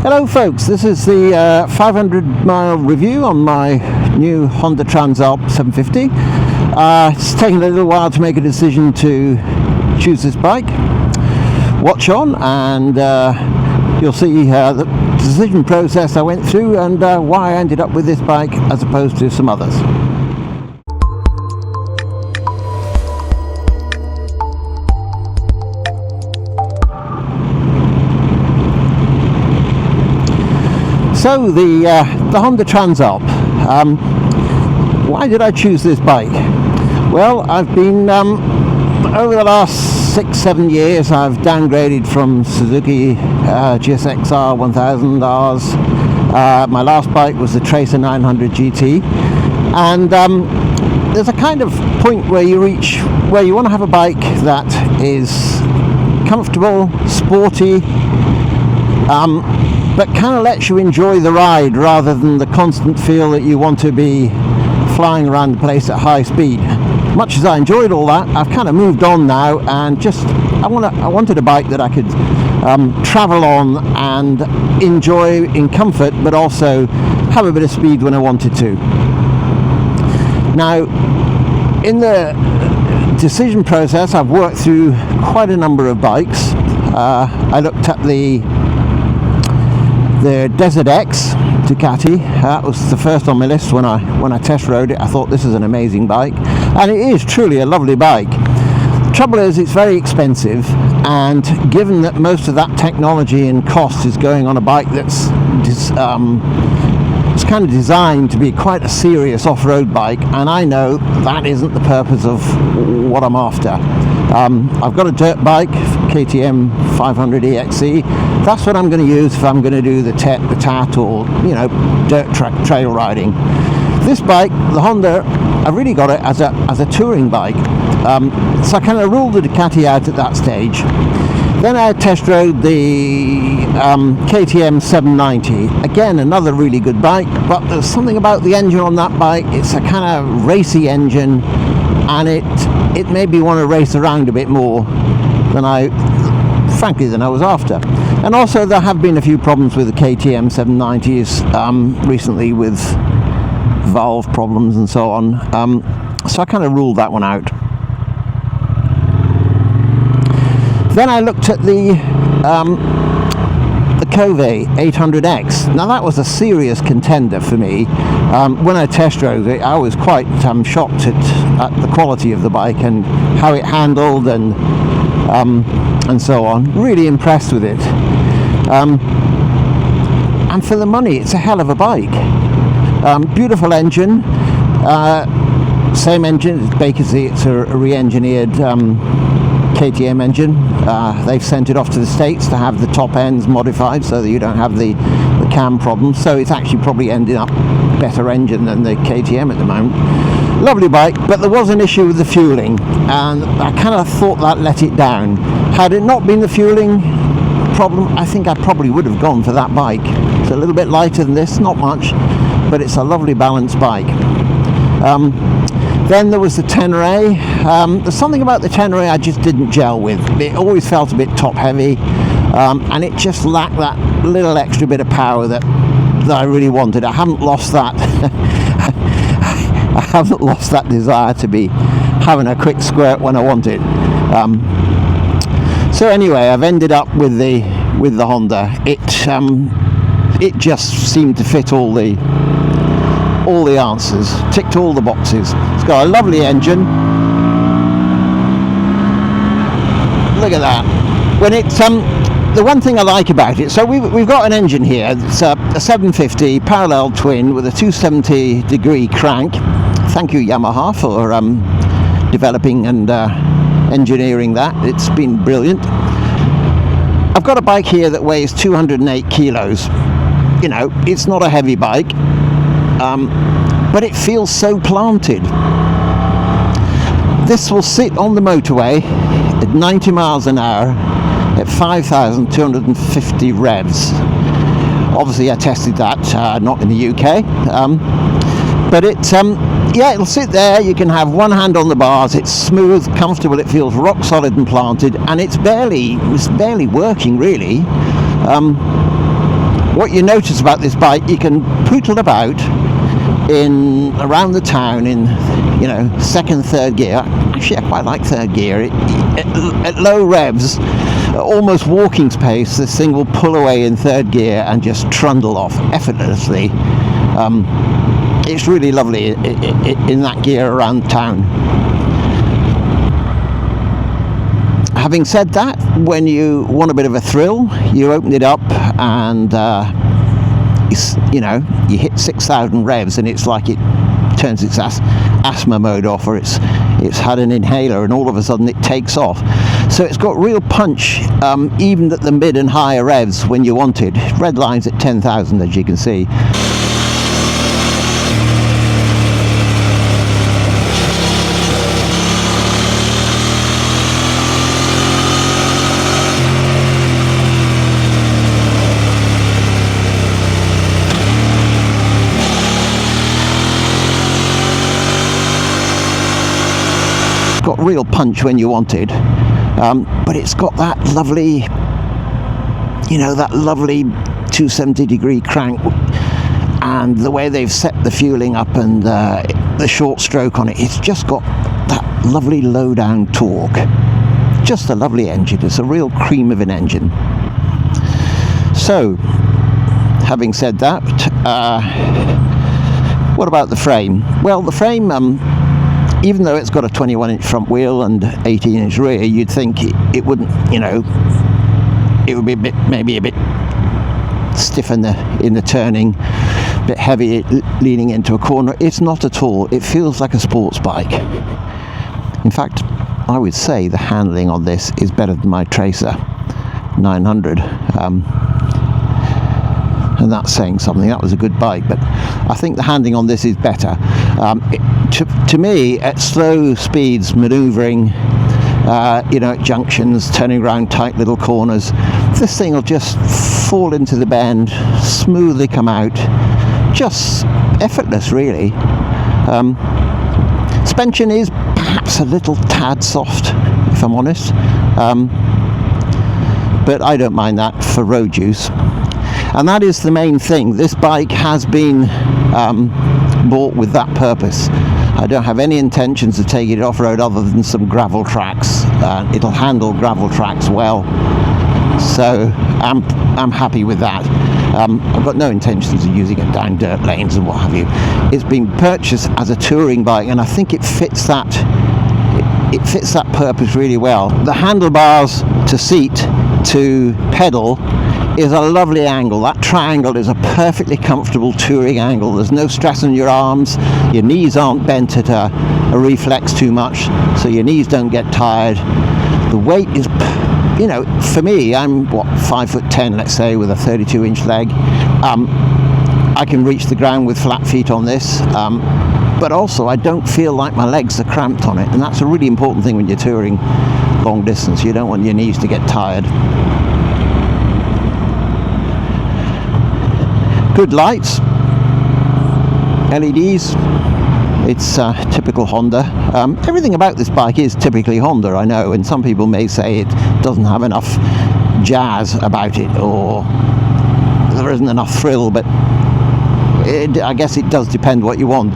Hello folks, this is the 500-mile review on my new Honda Transalp 750. It's taken a little while to make a decision to choose this bike. Watch on and you'll see the decision process I went through and why I ended up with this bike as opposed to some others. So the Honda Transalp. Why did I choose this bike? Well, I've been over the last 6-7 years I've downgraded from Suzuki GSX-R 1000Rs. My last bike was the Tracer 900 GT, and there's a kind of point where you reach where you want to have a bike that is comfortable, sporty, but kind of lets you enjoy the ride rather than the constant feel that you want to be flying around the place at high speed. Much as I enjoyed all that, I've kind of moved on now, and I wanted a bike that I could travel on and enjoy in comfort, but also have a bit of speed when I wanted to. Now, in the decision process, I've worked through quite a number of bikes. I looked at the Desert X Ducati. That was the first on my list when I test rode it. I thought this is an amazing bike, and it is truly a lovely bike. The trouble is it's very expensive, and given that most of that technology and cost is going on a bike that's it's kind of designed to be quite a serious off-road bike, and I know that isn't the purpose of what I'm after. I've got a dirt bike, KTM 500 EXE. That's what I'm going to use if I'm going to do the TAT or, dirt trail riding. This bike, the Honda, I really got it as a touring bike. So I kind of ruled the Ducati out at that stage. Then I test rode the KTM 790. Again, another really good bike, but there's something about the engine on that bike. It's a kind of racy engine, and it made me want to race around a bit more than I was after. And also there have been a few problems with the KTM 790s recently, with valve problems and so on. So I kind of ruled that one out. Then I looked at the Kove 800X. Now that was a serious contender for me. When I test drove it, I was quite shocked at the quality of the bike and how it handled and so on. Really impressed with it. And for the money, it's a hell of a bike. Beautiful engine. Same engine, basically it's a re-engineered KTM engine. They've sent it off to the States to have the top ends modified so that you don't have the cam problems. So it's actually probably ending up better engine than the KTM at the moment. Lovely bike, but there was an issue with the fueling, and I kind of thought that let it down. Had it not been the fueling problem, I think I probably would have gone for that bike. It's a little bit lighter than this, not much, but it's a lovely balanced bike. Then there was the Tenere. There's something about the Tenere I just didn't gel with. It always felt a bit top heavy, and it just lacked that little extra bit of power that I really wanted. I haven't lost that. I haven't lost that desire to be having a quick squirt when I want it. So anyway, I've ended up with the Honda. It just seemed to fit all the answers, ticked all the boxes. It's got a lovely engine. Look at that. When it's the one thing I like about it, so we've got an engine here. It's a 750 parallel twin with a 270 degree crank. Thank you Yamaha for developing and engineering that. It's been brilliant. I've got a bike here that weighs 208 kilos. It's not a heavy bike. But it feels so planted. This will sit on the motorway at 90 miles an hour at 5,250 revs. Obviously I tested that, not in the UK, but it'll sit there. You can have one hand on the bars. It's smooth, comfortable, it feels rock solid and planted, and it's barely working really. What you notice about this bike, you can poodle about in around the town in, you know, second, third gear. Actually, I quite like third gear. At low revs, almost walking pace, this thing will pull away in third gear and just trundle off effortlessly. It's really lovely in that gear around town. Having said that, when you want a bit of a thrill, you open it up and you know, you hit 6,000 revs and it's like it turns its asthma mode off, or it's had an inhaler, and all of a sudden it takes off. So it's got real punch, even at the mid and higher revs when you want it. Red line's at 10,000, as you can see. Got real punch when you want it, but it's got that lovely, you know, that lovely 270-degree crank, and the way they've set the fueling up and the short stroke on it, it's just got that lovely low down torque. Just a lovely engine. It's a real cream of an engine. So, having said that, what about the frame? Well, the frame, even though it's got a 21-inch front wheel and 18-inch rear, you'd think it wouldn't, you know, it would be maybe a bit stiff in the turning, a bit heavy leaning into a corner. It's not at all. It feels like a sports bike. In fact, I would say the handling on this is better than my Tracer 900. And that's saying something. That was a good bike, but I think the handling on this is better. To me, at slow speeds, manoeuvring, you know, at junctions, turning around tight little corners, this thing will just fall into the bend, smoothly come out, just effortless, really. Suspension is perhaps a little tad soft, if I'm honest, but I don't mind that for road use. And that is the main thing. This bike has been bought with that purpose. I don't have any intentions of taking it off-road other than some gravel tracks. It'll handle gravel tracks well, so I'm happy with that. I've got no intentions of using it down dirt lanes and what have you. It's been purchased as a touring bike, and I think it fits that purpose really well. The handlebars to seat to pedal is a lovely angle. That triangle is a perfectly comfortable touring angle. There's no stress on your arms. Your knees aren't bent at a reflex too much, so your knees don't get tired. The weight is, you know, for me, I'm 5'10", let's say, with a 32-inch leg. I can reach the ground with flat feet on this, but also I don't feel like my legs are cramped on it, and that's a really important thing when you're touring long distance. You don't want your knees to get tired. Good lights, LEDs. It's typical Honda. Everything about this bike is typically Honda, I know, and some people may say it doesn't have enough jazz about it, or there isn't enough thrill, but I guess it does depend what you want.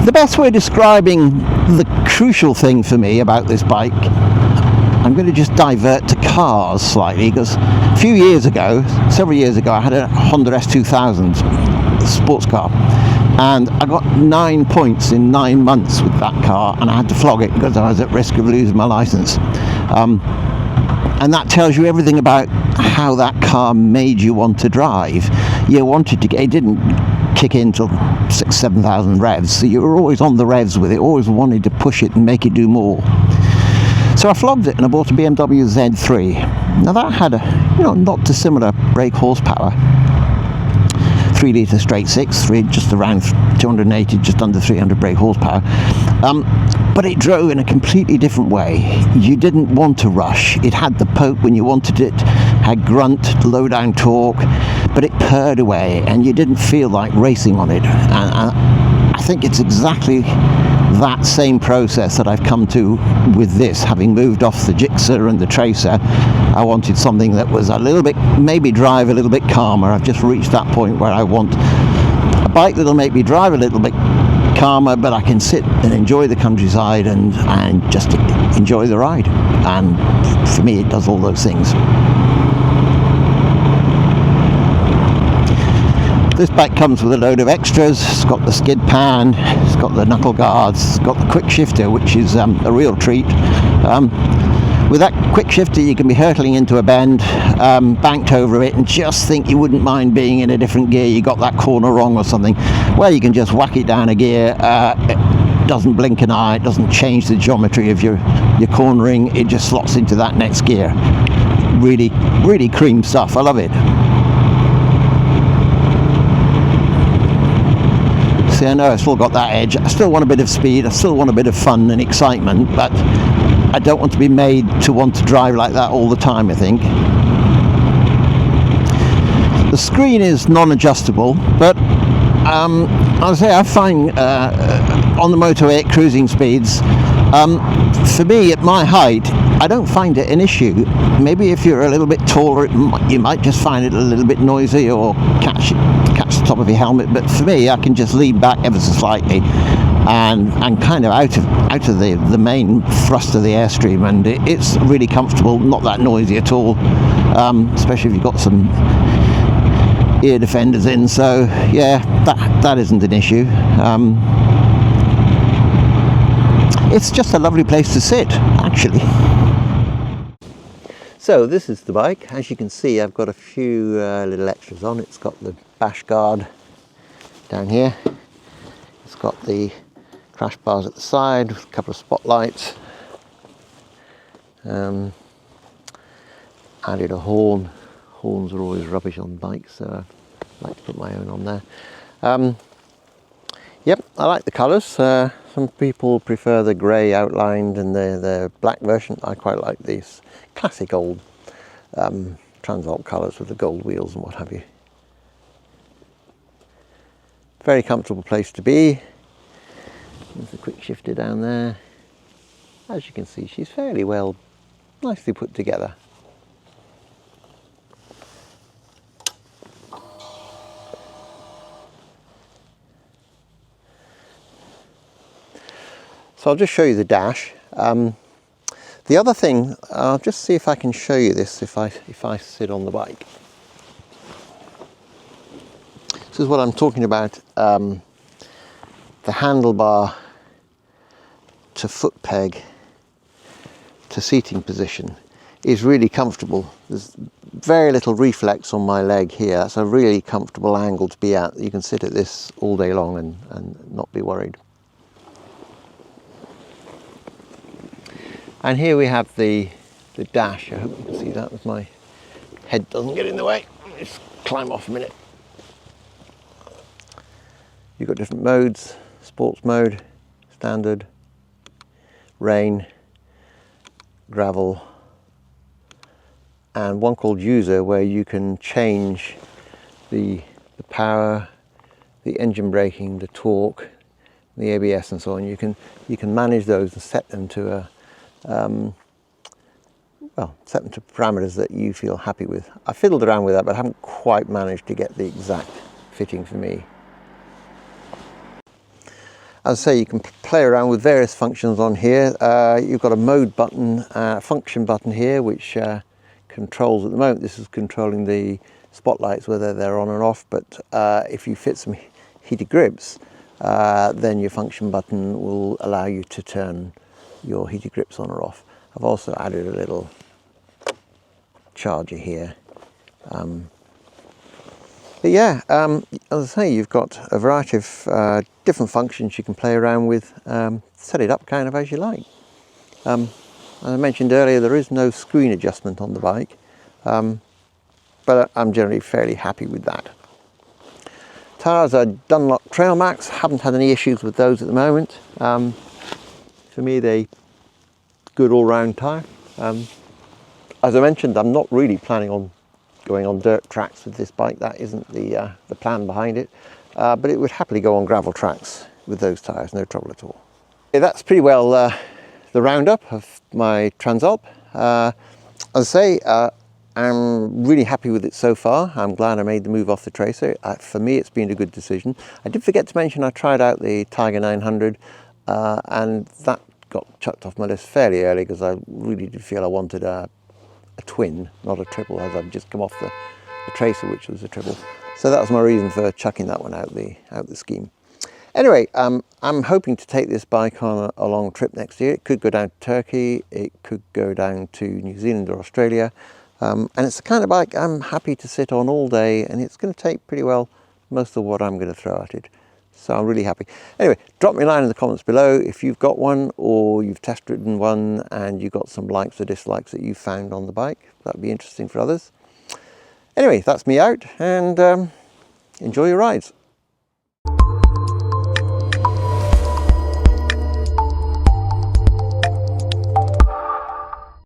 The best way of describing the crucial thing for me about this bike, I'm going to just divert to cars slightly, because a few years ago, several years ago, I had a Honda S2000 sports car, and I got 9 points in 9 months with that car, and I had to flog it because I was at risk of losing my license. And that tells you everything about how that car made you want to drive. You wanted to, it didn't kick in till 6,000-7,000 revs, so you were always on the revs with it, always wanted to push it and make it do more. So I flogged it and I bought a BMW Z3. Now that had a, not dissimilar brake horsepower. 3 litre straight six, just around 280, just under 300 brake horsepower. But it drove in a completely different way. You didn't want to rush. It had the poke when you wanted it, had grunt, low down torque, but it purred away and you didn't feel like racing on it. And I think it's exactly that same process that I've come to with this, having moved off the Gixxer and the Tracer. I wanted something that was a little bit, maybe drive a little bit calmer. I've just reached that point where I want a bike that'll make me drive a little bit calmer, but I can sit and enjoy the countryside and just enjoy the ride. And for me, it does all those things. This bike comes with a load of extras. It's got the skid pan, it's got the knuckle guards, it's got the quick shifter, which is a real treat. With that quick shifter, you can be hurtling into a bend, banked over it, and just think you wouldn't mind being in a different gear. You got that corner wrong or something. Well, you can just whack it down a gear. It doesn't blink an eye. It doesn't change the geometry of your cornering. It just slots into that next gear. Really, really cream stuff. I love it. See, I know I've still got that edge. I still want a bit of speed. I still want a bit of fun and excitement, but I don't want to be made to want to drive like that all the time, I think. The screen is non-adjustable, but I'll say I find on the motorway at cruising speeds, for me at my height, I don't find it an issue. Maybe if you're a little bit taller, you might just find it a little bit noisy or catch the top of your helmet, but for me, I can just lean back ever so slightly and kind of out of the main thrust of the airstream, and it's really comfortable, not that noisy at all, especially if you've got some ear defenders in. So yeah, that isn't an issue. It's just a lovely place to sit, actually. So this is the bike. As you can see, I've got a few little extras on. It's got the bash guard down here. It's got the crash bars at the side with a couple of spotlights. Added a horn. Horns are always rubbish on bikes, so I like to put my own on there. Yep, I like the colours. Some people prefer the grey outlined and the black version. I quite like these classic old Transalp colours with the gold wheels and what have you. Very comfortable place to be. There's a quick shifter down there. As you can see, she's fairly well, nicely put together. So I'll just show you the dash. The other thing, I'll just see if I can show you this if I sit on the bike. This is what I'm talking about. The handlebar to foot peg to seating position is really comfortable. There's very little reflex on my leg here. That's a really comfortable angle to be at. You can sit at this all day long and not be worried. And here we have the dash. I hope you can see that with my head doesn't get in the way. Let's climb off a minute. You've got different modes: sports mode, standard, rain, gravel, and one called user, where you can change the power, the engine braking, the torque, the ABS and so on. You can manage those and set them to set them to parameters that you feel happy with. I fiddled around with that, but I haven't quite managed to get the exact fitting for me. As I say, you can play around with various functions on here. You've got a mode button, function button here, which controls, at the moment this is controlling the spotlights, whether they're on or off, but if you fit some heated grips, then your function button will allow you to turn your heated grips on or off. I've also added a little charger here. But yeah, as I say, you've got a variety of different functions you can play around with. Set it up kind of as you like. As I mentioned earlier, there is no screen adjustment on the bike, but I'm generally fairly happy with that. Tyres are Dunlop Trail Max. Haven't had any issues with those at the moment. For me, they're good all-round tyre. As I mentioned, I'm not really planning on going on dirt tracks with this bike. That isn't the plan behind it, but it would happily go on gravel tracks with those tyres, no trouble at all. That's pretty well the roundup of my Transalp. As I say, I'm really happy with it so far. I'm glad I made the move off the tracer. For me, it's been a good decision. I did forget to mention I tried out the Tiger 900 and that got chucked off my list fairly early because I really did feel I wanted a twin, not a triple, as I've just come off the tracer, which was a triple. So that was my reason for chucking that one out the scheme. Anyway, I'm hoping to take this bike on a long trip next year. It could go down to Turkey, it could go down to New Zealand or Australia. And it's the kind of bike I'm happy to sit on all day, and it's going to take pretty well most of what I'm going to throw at it. So I'm really happy. Anyway, drop me a line in the comments below if you've got one or you've test ridden one and you've got some likes or dislikes that you've found on the bike. That'd be interesting for others. Anyway, that's me out, and enjoy your rides.